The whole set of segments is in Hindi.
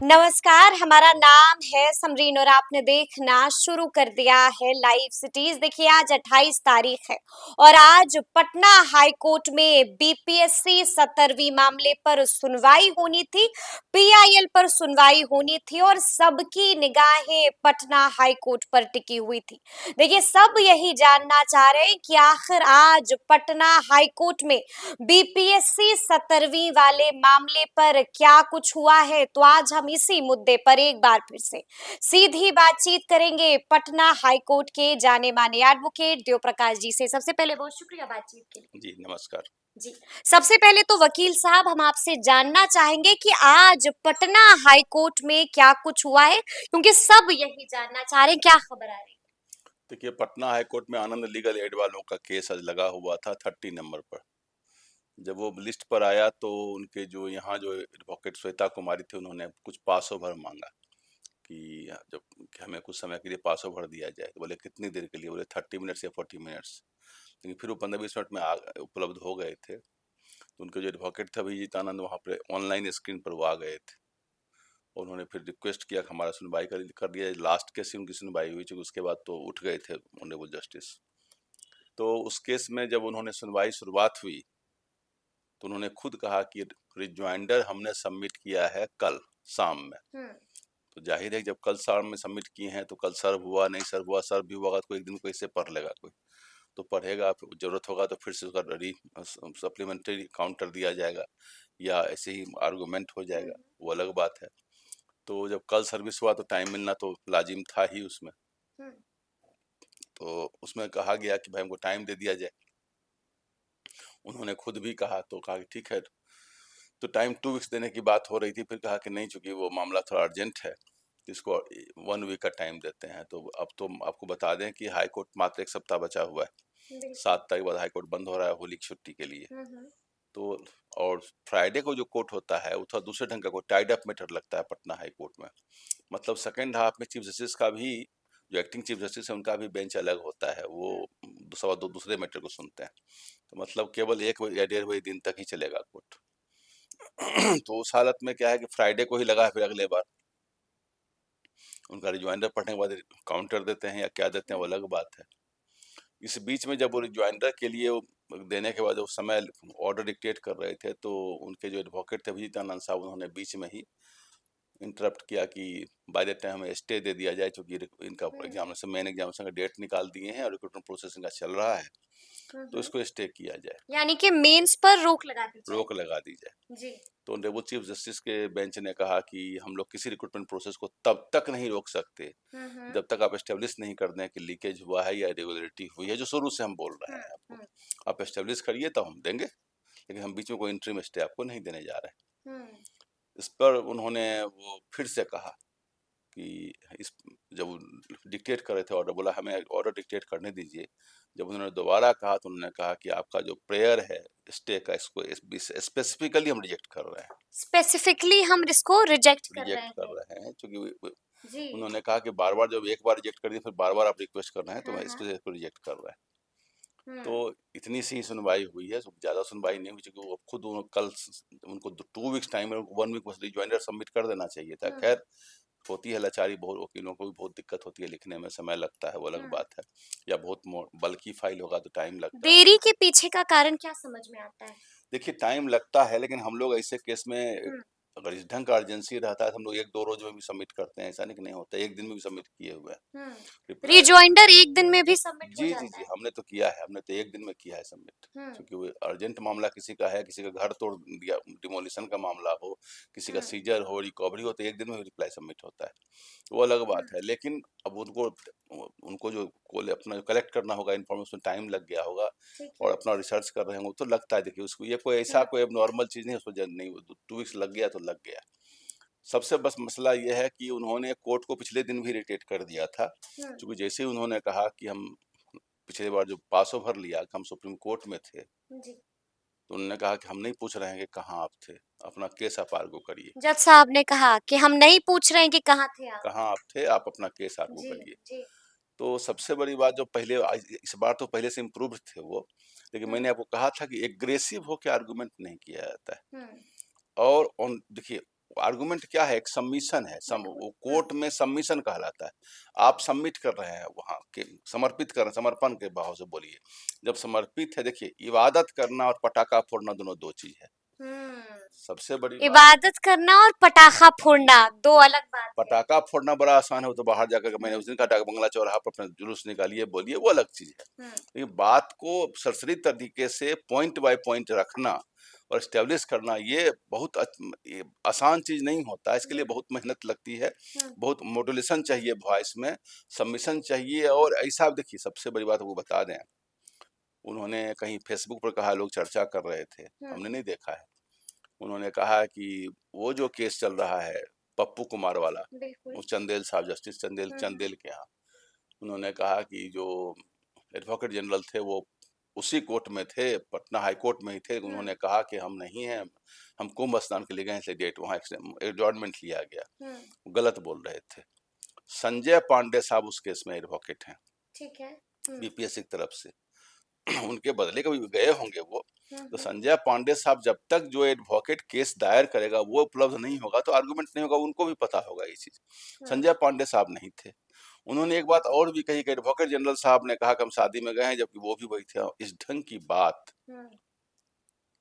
नमस्कार, हमारा नाम है समरीन और आपने देखना शुरू कर दिया है लाइव सिटीज। देखिए आज 28 तारीख है और आज पटना हाई कोर्ट में बीपीएससी 17वीं मामले पर सुनवाई होनी थी। पीआईएल पर सुनवाई होनी थी और सबकी निगाहें पटना हाई कोर्ट पर टिकी हुई थी। देखिए सब यही जानना चाह रहे हैं कि आखिर आज पटना हाई कोर्ट में बीपीएससी 17वीं वाले मामले पर क्या कुछ हुआ है। तो आज हम इसी मुद्दे पर एक बार फिर से सीधी बातचीत करेंगे पटना हाई कोर्ट के जाने माने एडवोकेट देव प्रकाश जी से। सबसे पहले बहुत शुक्रिया बातचीत के लिए। जी नमस्कार। जी, सबसे पहले तो वकील साहब हम आपसे जानना चाहेंगे कि आज पटना हाई कोर्ट में क्या कुछ हुआ है, क्योंकि सब यही जानना चाह रहे हैं क्या खबर आ रही है। देखिए पटना हाई कोर्ट में आनंद लीगल एड वालों का केस आज लगा हुआ था 30 नंबर पर। जब वो लिस्ट पर आया तो उनके जो यहाँ जो एडवोकेट श्वेता कुमारी थी उन्होंने कुछ पास ओवर मांगा कि जब कि हमें कुछ समय के लिए पास ओवर दिया जाए। तो बोले कितनी देर के लिए? बोले 30 मिनट्स या 40 मिनट्स। लेकिन फिर वो 15-20 मिनट में उपलब्ध हो गए थे। तो उनके जो एडवोकेट थे अभिजीत आनंद वहाँ पे ऑनलाइन स्क्रीन पर वो आ गए थे। उन्होंने फिर रिक्वेस्ट किया कि हमारा सुनवाई कर दिया। लास्ट केस से उनकी सुनवाई हुई थी, उसके बाद तो उठ गए थे ऑनरेबल जस्टिस। तो उस केस में जब उन्होंने सुनवाई शुरुआत हुई तो उन्होंने खुद कहा कि रिजॉइंडर हमने सबमिट किया है कल शाम में। तो जाहिर है जब कल शाम में सबमिट किए हैं तो कल सर्व हुआ नहीं, सर्व हुआ, सर्व भी होगा तो एक दिन को इससे पढ़ लेगा कोई, तो पढ़ेगा, फिर जरूरत होगा तो फिर से उसका सप्लीमेंट्री काउंटर दिया जाएगा या ऐसे ही आर्गूमेंट हो जाएगा, वो अलग बात है। तो जब कल सर्विस हुआ तो टाइम मिलना तो लाजिम था ही उसमें। तो उसमें कहा गया कि भाई हमको टाइम दे दिया जाए। उन्होंने खुद भी कहा तो कहा कि ठीक है। तो टाइम 2 वीक्स देने की बात हो रही थी, फिर कहा कि नहीं, चूंकि वो मामला थोड़ा अर्जेंट है तो इसको 1 वीक का टाइम देते हैं। तो अब तो आपको बता दें कि हाई कोर्ट मात्र 1 सप्ताह बचा हुआ है। 7 तारीख बाद हाई कोर्ट बंद हो रहा है होली की छुट्टी के लिए। तो और फ्राइडे को जो कोर्ट होता है वो थोड़ा दूसरे ढंग का कोर्ट टाइड अप मैटर लगता है पटना हाई कोर्ट में। मतलब सेकेंड हाफ में चीफ जस्टिस का भी, जो एक्टिंग चीफ जस्टिस है उनका भी बेंच अलग होता है, वो सवा दो दूसरे मैटर को सुनते हैं। तो मतलब केवल 1 या 1.5 दिन तक ही चलेगा कोर्ट। तो उस हालत में क्या है कि फ्राइडे को ही लगा है, फिर अगले बार उनका रिजॉइंडर पढ़ने के बाद काउंटर देते हैं या क्या देते हैं वो अलग बात है। इस बीच में जब वो रिजॉइंडर के लिए देने के बाद उस समय ऑर्डर डिक्टेट कर रहे थे तो उनके जो एडवोकेट थे अभिजीत आनंद साहब, उन्होंने बीच में ही इंटरप्ट किया कि बाय द टाइम हमें स्टे दे दिया जाए, क्योंकि इनका एग्जामिनेशन, मेन एग्जामिनेशन का डेट निकाल दिए हैं और रिक्रूटमेंट प्रोसेसिंग का चल रहा है, तो इसको स्टे किया जाए, यानी कि मेंस पर रोक लगा दी जाए। रोक लगा दी जाए। जी। तो ऑनरेबल चीफ जस्टिस के बेंच ने कहा कि हम लोग किसी रिक्रूटमेंट प्रोसेस को तब तक नहीं रोक सकते जब तक आप एस्टेब्लिश नहीं कर दें कि लीकेज हुआ है या इरेगुलरिटी हुई है, जो शुरू से हम बोल रहे हैं आपको। आप एस्टेब्लिश करिए तो हम देंगे, लेकिन हम बीच में कोई इंटरिम स्टे आपको नहीं देने जा रहे। इस पर उन्होंने वो फिर से कहा कि इस जब डिक्टेट कर रहे थे ऑर्डर, बोला हमें ऑर्डर डिक्टेट करने दीजिए। जब उन्होंने दोबारा कहा तो उन्होंने कहा कि आपका जो प्रेयर है स्टे का, इसको स्पेसिफिकली हम रिजेक्ट कर रहे हैं। स्पेसिफिकली हम इसको रिजेक्ट कर रहे हैं क्योंकि उन्होंने कहा कि बार बार जब एक बार रिजेक्ट कर दिया फिर बार बार आप रिक्वेस्ट कर रहे हैं, तो मैं इसको रिजेक्ट कर रहा है। तो इतनी सी सुनवाई हुई है, ज्यादा सुनवाई नहीं हुई, क्योंकि वो खुद कल उनको 2 वीक्स टाइम है, 1 वीक बस रिजॉइंडर सबमिट कर देना चाहिए था। खैर होती है लाचारी, बहुत वकीलों को भी बहुत दिक्कत होती है, लिखने में समय लगता है, वो अलग बात है, या बहुत बल्कि फाइल होगा तो टाइम लगता है। देरी के पीछे का कारण क्या समझ में आता है? देखिए टाइम लगता है, लेकिन हम लोग ऐसे केस में अगर इस ढंग का अर्जेंसी रहता है तो हम लोग 1-2 रोज में भी सबमिट करते हैं, ऐसा नहीं होता, 1 दिन में भी सबमिट किए हुए हैं। रिजॉइंडर 1 दिन में भी सबमिट हो जाता है? जी हमने तो किया है, हमने तो 1 दिन में किया है सबमिट, क्योंकि वो अर्जेंट मामला किसी का है, किसी का घर तोड़ दिया, डिमोलिशन का मामला हो, किसी का सीजर हो, रिकवरी हो, तो 1 दिन में रिप्लाई सबमिट होता है, वो अलग बात है। लेकिन अब उनको जो अपना कलेक्ट करना होगा इन्फॉर्मेशन, टाइम लग गया होगा और अपना रिसर्च कर रहे होंगे तो लगता है। देखिए उसको ये कोई ऐसा कोई अब नॉर्मल चीज़ नहीं, उसको नहीं 2 वीक्स लग गया तो लग गया। सबसे बस मसला ये है कि उन्होंने कोर्ट को पिछले दिन भी इरिटेट कर दिया था, क्योंकि जैसे ही उन्होंने कहा कि हम पिछले बार जो पास ओवर लिया, हम सुप्रीम कोर्ट में थे, तो उन्होंने कहा कि हम नहीं पूछ रहे हैं कि कहाँ आप थे, अपना केस आप आर्गू करिए। जज साहब ने कहा कि हम नहीं पूछ रहे हैं कि कहाँ थे आप, कहाँ आप थे, आप अपना केस आर्गू करिए। तो सबसे बड़ी बात जो पहले, इस बार तो पहले से इम्प्रूव थे वो, लेकिन मैंने आपको कहा था कि एग्रेसिव होकर आर्गूमेंट नहीं किया जाता है। और देखिए आर्गुमेंट क्या है, एक सबमिशन है, वो कोर्ट में सबमिशन कहलाता है। आप सबमिट कर रहे हैं वहां के, समर्पित कर रहे हैं, समर्पण के भाव से बोलिए। जब समर्पित है, देखिए इबादत करना और पटाखा फोड़ना दोनों दो चीज है। सबसे बड़ी बात, इबादत करना और पटाखा फोड़ना दो अलग बात है। पटाखा फोड़ना बड़ा आसान है, वो तो बाहर जाकर के मैंने उस दिन कहा डाक बंगला चौराहा पर अपना जुलूस निकालिए बोलिए, वो अलग चीज है। लेकिन बात को सरसरी तरीके से पॉइंट बाय पॉइंट रखना और स्टेब्लिश करना, ये बहुत ये आसान चीज नहीं होता, इसके लिए बहुत मेहनत लगती है, बहुत मोडुलेशन चाहिए वॉइस में, सबमिशन चाहिए। और ऐसा देखिए, सबसे बड़ी बात वो बता दें, उन्होंने कहीं फेसबुक पर कहा, लोग चर्चा कर रहे थे, हमने नहीं देखा है, उन्होंने कहा कि वो जो केस चल रहा है पप्पू कुमार वाला, वो चंदेल साहब, जस्टिस चंदेल के यहाँ, उन्होंने कहा कि जो एडवोकेट जनरल थे वो उसी कोर्ट में थे, पटना हाई कोर्ट में ही थे। उन्होंने कहा कि हम नहीं हैं, हम कुंभ स्नान के लिए गए, इसलिए डेट वहाँ एडजॉर्नमेंट लिया गया। गलत बोल रहे थे। संजय पांडे साहब उस केस में एडवोकेट हैं, ठीक है, बीपीएससी की तरफ से, उनके बदले कभी गए होंगे वो। तो संजय पांडे साहब जब तक जो एडवोकेट केस दायर करेगा वो उपलब्ध नहीं होगा तो आर्गुमेंट नहीं होगा, उनको भी पता होगा ये चीज। संजय पांडे साहब नहीं थे। उन्होंने एक बात और भी कही कि एडवोकेट जनरल साहब ने कहा कि हम शादी में गए हैं, जबकि वो भी वही थे। इस ढंग की बात,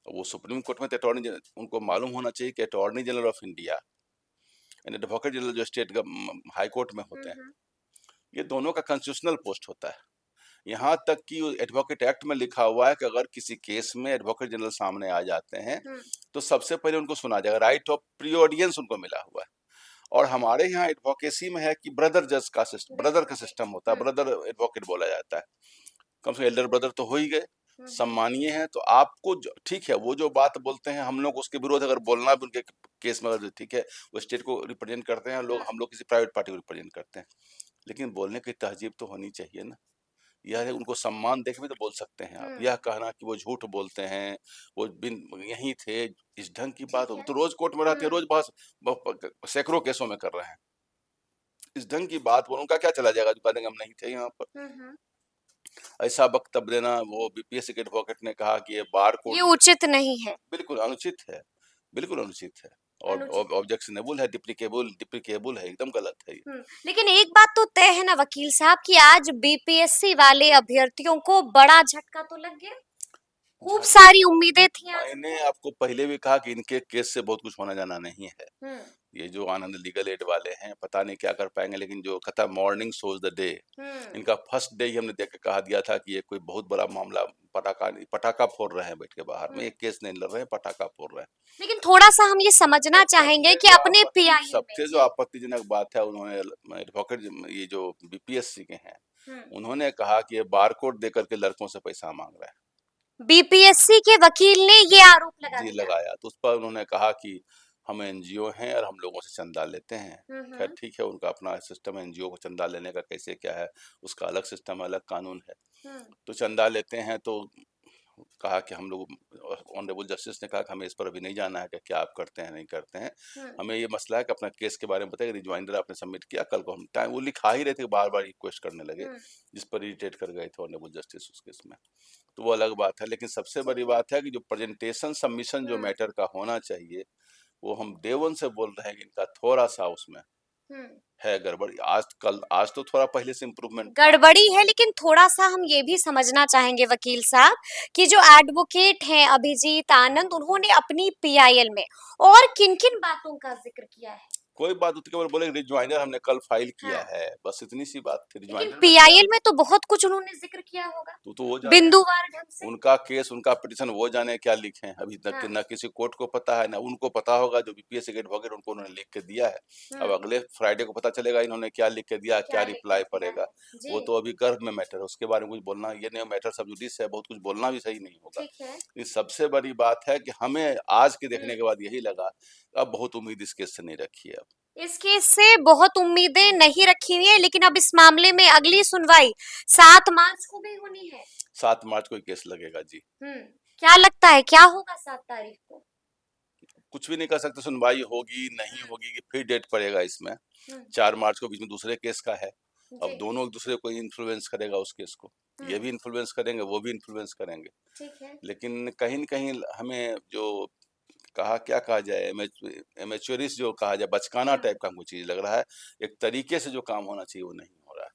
वो सुप्रीम कोर्ट में अटॉर्नी जनरल, उनको मालूम होना चाहिए कि attorney general of India and advocate general जो स्टेट हाई कोर्ट में होते हैं, ये दोनों का कॉन्स्टिट्यूशनल पोस्ट होता है। यहाँ तक कि एडवोकेट एक्ट में लिखा हुआ है कि अगर किसी केस में एडवोकेट जनरल सामने आ जाते हैं तो सबसे पहले उनको सुना जाएगा, राइट ऑफ प्री ऑडियंस उनको मिला हुआ है। और हमारे यहाँ एडवोकेसी में है कि ब्रदर जज का सिस्टम, ब्रदर का सिस्टम होता है, ब्रदर एडवोकेट बोला जाता है। कम से कम एल्डर ब्रदर तो हो ही गए, सम्मानीय है। तो आपको ठीक है, वो जो बात बोलते हैं हम लोग उसके विरोध अगर बोलना भी उनके केस में, अगर ठीक है वो स्टेट को रिप्रेजेंट करते हैं, लोग हम लोग किसी प्राइवेट पार्टी को रिप्रेजेंट करते हैं, लेकिन बोलने की तहजीब तो होनी चाहिए ना। यह है, उनको सम्मान देके भी तो बोल सकते हैं आप। यह कहना कि वो झूठ बोलते हैं, वो बिन यहीं थे, इस ढंग की बात हो तो रोज कोर्ट में रहते हैं, रोज बहस सैकड़ों केसों में कर रहे हैं, इस ढंग की बात बोलो, उनका क्या चला जाएगा जो कह देंगे हम नहीं थे यहाँ पर। ऐसा वक्तव्य देना, वो बीपीएससी के एडवोकेट ने कहा कि ये बार कोड, ये उचित नहीं है, बिल्कुल अनुचित है, बिल्कुल अनुचित है और ऑब्जेक्शनेबल है, डिप्रिकेबल है, एकदम गलत है ये। लेकिन एक बात तो तय है ना वकील साहब कि आज बीपीएससी वाले अभ्यर्थियों को बड़ा झटका तो लग गया, खूब सारी उम्मीदें थी। मैंने आपको पहले भी कहा कि इनके केस से बहुत कुछ होना जाना नहीं है। ये जो आनंद लीगल एड वाले हैं पता नहीं क्या कर पाएंगे, लेकिन जो कहता मॉर्निंग शोज द डे, इनका फर्स्ट डे ही हमने देख के कहा दिया था कि ये कोई बहुत बड़ा मामला, पटाखा फोड़ रहे हैं बैठ के बाहर में, एक केस नहीं लड़ रहे हैं, पटाखा फोड़ रहे हैं। लेकिन थोड़ा सा हम ये समझना चाहेंगे कि अपने पीआई सबसे जो आपत्तिजनक बात है, उन्होंने एडवोकेट ये जो बीपीएससी के हैं, उन्होंने कहा कि ये बारकोड देकर के लड़कों से पैसा मांग रहे हैं। बीपीएससी के वकील ने ये आरोप लगाया, तो उस पर उन्होंने कहा कि हम एनजीओ हैं और हम लोगों से चंदा लेते हैं। खैर ठीक है, उनका अपना सिस्टम है, एनजीओ को चंदा लेने का कैसे क्या है उसका अलग सिस्टम, अलग कानून है। तो चंदा लेते हैं, तो कहा कि हम लोग, ऑनरेबल जस्टिस ने कहा कि हमें इस पर अभी नहीं जाना है कि क्या आप करते हैं नहीं करते हैं, हमें ये मसला है कि अपना केस के बारे में बताइए, रिजवाइंडर आपने सबमिट किया, कल को हम टाइम, वो लिखा ही रहे थे, बार बार रिक्वेस्ट करने लगे, जिस पर इरिटेट कर गए थे ऑनरेबल जस्टिस उस केस में। तो वो अलग बात है, लेकिन सबसे बड़ी बात है कि जो प्रेजेंटेशन सबमिशन जो मैटर का होना चाहिए, वो हम देवन से बोल रहे हैं कि इनका थोड़ा सा उसमें है गड़बड़ी। आज तो थोड़ा पहले से इम्प्रूवमेंट गड़बड़ी है, लेकिन थोड़ा सा हम ये भी समझना चाहेंगे वकील साहब कि जो एडवोकेट हैं अभिजीत आनंद, उन्होंने अपनी पीआईएल में और किन-किन बातों का जिक्र किया है? कोई बात होती, केवल बोले रिजवाइंडर हमने कल फाइल किया है, बस इतनी सी बात थी। लेकिन पीआईएल में तो बहुत कुछ उन्होंने जिक्र किया होगा, तो वो बिंदुवार ढंग से। उनका केस, उनका पिटीशन, वो जाने क्या लिखे हैं, अभी तक न किसी कोर्ट को पता है, ना उनको पता होगा, जो बीपीएससी के एडवोकेट उनको उन्होंने लिख के दिया है। अब अगले फ्राइडे को पता चलेगा इन्होंने क्या लिख के दिया, क्या रिप्लाई पड़ेगा, वो तो अभी गर्भ में मैटर है, उसके बारे में कुछ बोलना ये नहीं, मैटर सब जुडिस है, बहुत कुछ बोलना भी सही नहीं होगा। इस सबसे बड़ी बात है कि हमें आज के देखने के बाद यही लगा, अब बहुत उम्मीद इस केस से नहीं रखी है। अब इस केस से बहुत उम्मीदें नहीं रखी हुई है, लेकिन अब इस मामले में अगली सुनवाई 7 मार्च को भी होनी है। 7 मार्च को केस लगेगा जी। क्या लगता है क्या होगा 7 तारीख को? कुछ भी नहीं कर सकते, सुनवाई होगी नहीं होगी कि फिर डेट पड़ेगा इसमें। 4 मार्च को बीच में दूसरे केस का है, अब दोनों एक दूसरे को इन्फ्लुएंस करेगा उस केस को, ये भी इन्फ्लुएंस करेंगे, वो भी इन्फ्लुएंस करेंगे। लेकिन कहीं न कहीं हमें जो कहा क्या कहा जाए, एमेच्योरिश जो कहा जाए, बचकाना टाइप का हमको चीज लग रहा है। एक तरीके से जो काम होना चाहिए वो नहीं हो रहा है।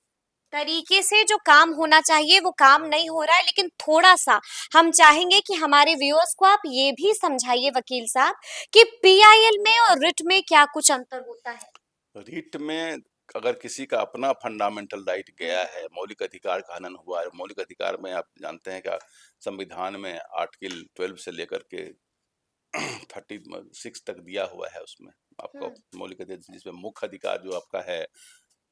तरीके से जो काम होना चाहिए वो काम नहीं हो रहा है, लेकिन थोड़ा-सा हम चाहेंगे कि हमारे व्यूअर्स को आप ये भी समझाइए वकील साहब कि पीआईएल में और रिट में क्या कुछ अंतर होता है? रीट में अगर किसी का अपना फंडामेंटल राइट गया है, मौलिक अधिकार का हनन हुआ है, मौलिक अधिकार में आप जानते हैं कि संविधान में आर्टिकल 12 से लेकर के 36 तक दिया हुआ है, उसमें आपका हुँ, मौलिक अधिकार, जिसमें मुख्य अधिकार जो आपका है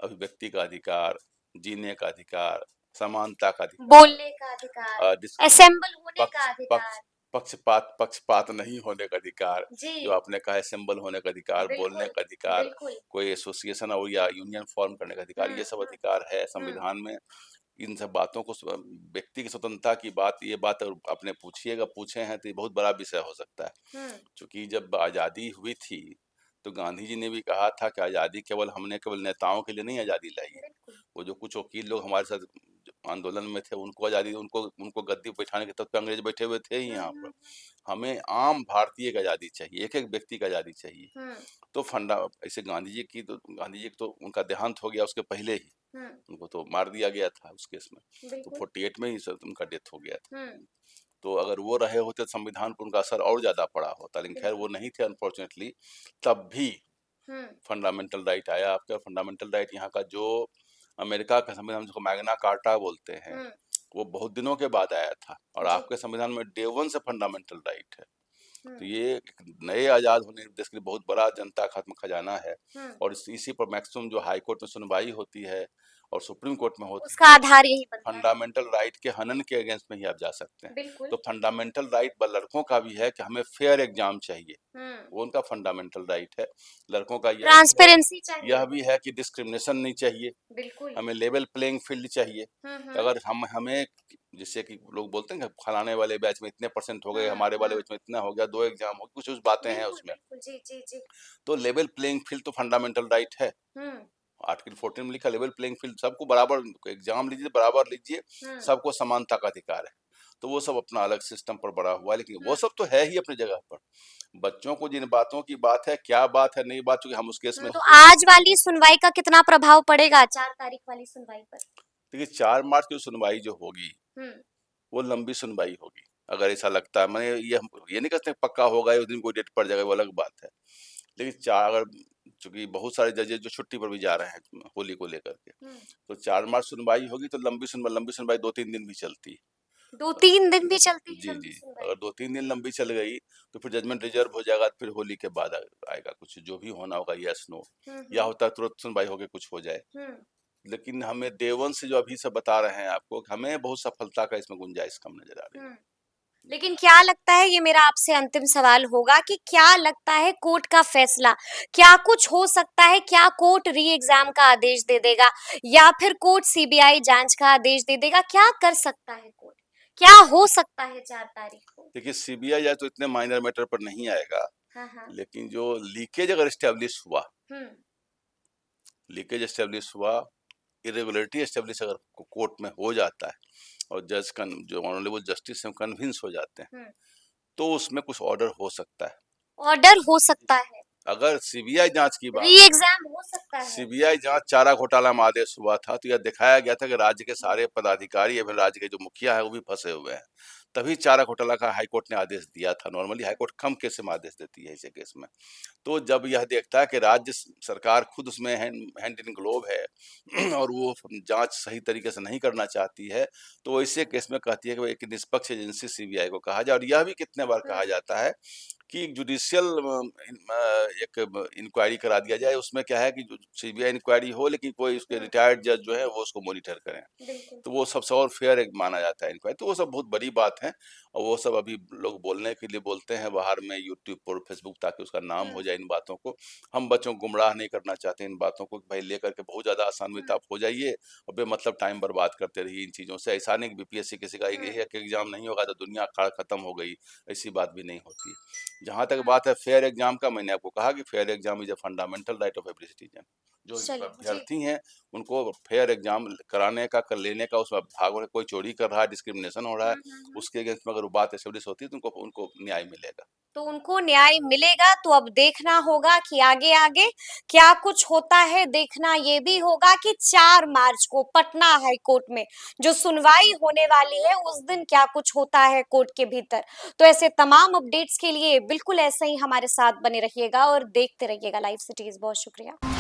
अभिव्यक्ति का अधिकार, जीने का अधिकार, समानता का अधिकार, बोलने का अधिकार, असेंबल होने का पक्ष अधिकार। पक्ष पक्षपात नहीं होने का अधिकार, जो जी, आपने कहा है सिंबल होने का अधिकार, बोलने बिल्कुल, का अधिकार, बिल्कुल। कोई एसोसिएशन और या यूनियन फॉर्म करने का अधिकार, ये सब हुँ, अधिकार है हुँ, संविधान में। इन सब बातों को व्यक्ति की स्वतंत्रता की बात, ये बात अगर आपने पूछिएगा, पूछे हैं तो ये बहुत बड़ा विषय हो सकता है। हुँ, क्योंकि जब आज़ादी हुई थी तो गांधी जी ने भी कहा था कि आज़ादी केवल नेताओं के लिए नहीं आज़ादी लाई है। बिल्कुल। वो जो कुछ वकील लोग हमारे साथ आंदोलन में थे, उनको आज़ादी, उनको उनको गद्दी पे बैठाने के तब पे अंग्रेज बैठे हुए थे ही हुँ, यहाँ पर। हुँ, हमें आम भारतीय की आज़ादी चाहिए, एक एक व्यक्ति की आज़ादी चाहिए। हुँ, तो फंडा ऐसे गांधी जी तो उनका देहांत हो गया, उसके पहले ही हुँ, उनको तो मार दिया गया था उस केस में। तो बिल्कुल। 48 में ही उनका डेथ हो गया था। हुँ, तो अगर वो रहे होते तो संविधान पर उनका असर और ज्यादा पड़ा होता, लेकिन खैर बिल्कुल। वो नहीं थे अनफॉर्चुनेटली। तब भी हुँ, फंडामेंटल राइट आया आपका। फंडामेंटल राइट यहाँ का जो अमेरिका का संविधान जिसको मैग्ना कार्टा बोलते हैं, हुँ, वो बहुत दिनों के बाद आया था, और जी। आपके संविधान में डे वन से फंडामेंटल राइट है। हुँ, तो ये एक नए आजाद होने देश के लिए बहुत बड़ा जनता खजाना है। हुँ, और इसी पर मैक्सिमम जो हाई कोर्ट में सुनवाई होती है और सुप्रीम कोर्ट में होती उसका है, आधार यही बनता है। फंडामेंटल राइट के हनन के अगेंस्ट में ही आप जा सकते हैं। बिल्कुल। तो फंडामेंटल राइट लड़कों का भी है कि हमें फेयर एग्जाम चाहिए, हुँ, वो उनका फंडामेंटल राइट है। लड़कों का ट्रांसपेरेंसी चाहिए। यह भी है कि डिस्क्रिमिनेशन नहीं चाहिए, बिल्कुल। हमें लेवल प्लेइंग फील्ड चाहिए। हुँ, तो हुँ, अगर हमें जैसे कि लोग बोलते हैं कि फलाने वाले बैच में इतने परसेंट हो गए, हुँ, हमारे वाले हुँ, बैच में इतना हो गया, 2 एग्जाम हो, कुछ उस बातें हैं बिल्कुल, उसमें। बिल्कुल। जी, जी, जी। तो लेवल प्लेइंग फील्ड तो फंडामेंटल राइट है। हुँ, आर्टिकल 14 में लिखा लेवल प्लेइंग फील्ड, सबको बराबर एग्जाम लीजिए, बराबर लीजिए, हुँ, सबको समानता का अधिकार है। तो वो सब अपना अलग सिस्टम पर बड़ा हुआ है, लेकिन हुँ। वो सब तो है ही अपनी जगह पर। बच्चों को जिन बातों की बात है, क्या बात है, नई बात, चूंकि हम उस केस में तो थे। आज वाली सुनवाई का कितना प्रभाव पड़ेगा 4 तारीख वाली सुनवाई पर? देखिए 4 मार्च की सुनवाई जो होगी हुँ, वो लंबी सुनवाई होगी। अगर ऐसा लगता है, मैंने ये नहीं कहते पक्का होगा उस दिन कोई डेट पड़ जाएगा, वो अलग बात है। लेकिन चार अगर चूंकि बहुत सारे जजेस जो छुट्टी पर भी जा रहे हैं होली को लेकर के, हुँ। तो 4 मार्च सुनवाई होगी, तो लंबी सुनवाई 2-3 दिन भी चलती है। 2-3 दिन भी चलती है जी, लंबी जी। सुनवाई? अगर 2-3 दिन लंबी चल गई तो फिर जजमेंट रिजर्व हो जाएगा, फिर होली के बाद आएगा कुछ जो भी होना होगा, यस नो। हुँ, या हुँ, होता है तुरंत सुनवाई होके कुछ हो जाए। हुँ, लेकिन हमें डे वन से जो अभी से बता रहे हैं आपको, कि हमें बहुत सफलता का इसमें गुंजाइश कम नजर आ रही हुँ। है। लेकिन क्या लगता है, ये मेरा आपसे अंतिम सवाल होगा कि क्या लगता है कोर्ट का फैसला क्या कुछ हो सकता है? क्या कोर्ट री एग्जाम का आदेश दे देगा या फिर कोर्ट सीबीआई जांच का आदेश दे देगा? क्या कर सकता है कोर्ट? क्या हो सकता है 4 तारीख को? देखिए सीबीआई जाए तो इतने माइनर मैटर पर नहीं आएगा, हाँ, हाँ। लेकिन जो लीकेज अगर एस्टेब्लिश हुआ, हुँ, लीकेज एस्टेब्लिश हुआ, इरेगुलरिटी एस्टेब्लिश अगर कोर्ट में हो जाता है और जो ऑनरेबल जस्टिस हैं कन्विंस हो जाते हैं, हुँ। तो उसमें कुछ ऑर्डर हो सकता है। ऑर्डर हो सकता है। अगर सीबीआई जांच की बात, री एग्जाम हो सकता है। सीबीआई जांच चारा घोटाला में आदेश हुआ था, तो यह दिखाया गया था कि राज्य के हुँ, सारे पदाधिकारी एवं राज्य के जो मुखिया है वो भी फंसे हुए हैं। तभी चारा घोटाला का हाईकोर्ट ने आदेश दिया था। नॉर्मली हाईकोर्ट कम केस में आदेश देती है ऐसे केस में। तो जब यह देखता है कि राज्य सरकार खुद उसमें हैंड इन ग्लोव है और वो जांच सही तरीके से नहीं करना चाहती है, तो ऐसे केस में कहती है कि एक निष्पक्ष एजेंसी सीबीआई को कहा जाए। और यह भी कितने बार हुँ, कहा जाता है कि जुडिशियल एक इंक्वायरी करा दिया जाए। उसमें क्या है कि सीबीआई इंक्वायरी हो, लेकिन कोई उसके हुँ, रिटायर्ड जज जो है वो उसको मॉनिटर करें, बिल्कुल। तो वो सबसे और फेयर एक माना जाता है इंक्वायरी। तो वो सब बहुत बड़ी बात है, और वो सब अभी लोग बोलने के लिए बोलते हैं बाहर में यूट्यूब पर, फेसबुक, ताकि उसका नाम हुँ, हो जाए इन बातों को। हम बच्चों को गुमराह नहीं करना चाहते इन बातों को, कि भाई लेकर के बहुत ज्यादा आसान्वित हुँ, आप हो जाइए और बेमतलब टाइम बर्बाद करते रहिए इन चीजों से। ऐसा नहीं कि बीपीएससी किसी का हुँ, एक एग्जाम नहीं होगा तो दुनिया खत्म हो गई, ऐसी बात भी नहीं होती। जहां तक हुँ। बात है फेयर एग्जाम का, मैंने आपको कहा कि fair exam is a fundamental right of every citizen. जो चलिए, जी। अभ्यर्थी हैं उनको फेयर एग्जाम कराने का, कर लेने का, उसमें भाग कोई चोरी कर रहा है, डिस्क्रिमिनेशन हो रहा है, हुँ, हुँ, हुँ। उसके अगेंस्ट में अगर वो बात एस्टेब्लिश होती है तो उनको उनको न्याय मिलेगा। तो उनको न्याय मिलेगा, तो अब देखना होगा कि आगे आगे क्या कुछ होता है। देखना ये भी होगा कि 4 मार्च को पटना हाई कोर्ट में जो सुनवाई होने वाली है उस दिन क्या कुछ होता है कोर्ट के भीतर। तो ऐसे तमाम अपडेट्स के लिए बिल्कुल ऐसे ही हमारे साथ बने रहिएगा और देखते रहिएगा लाइव सिटीज। बहुत शुक्रिया।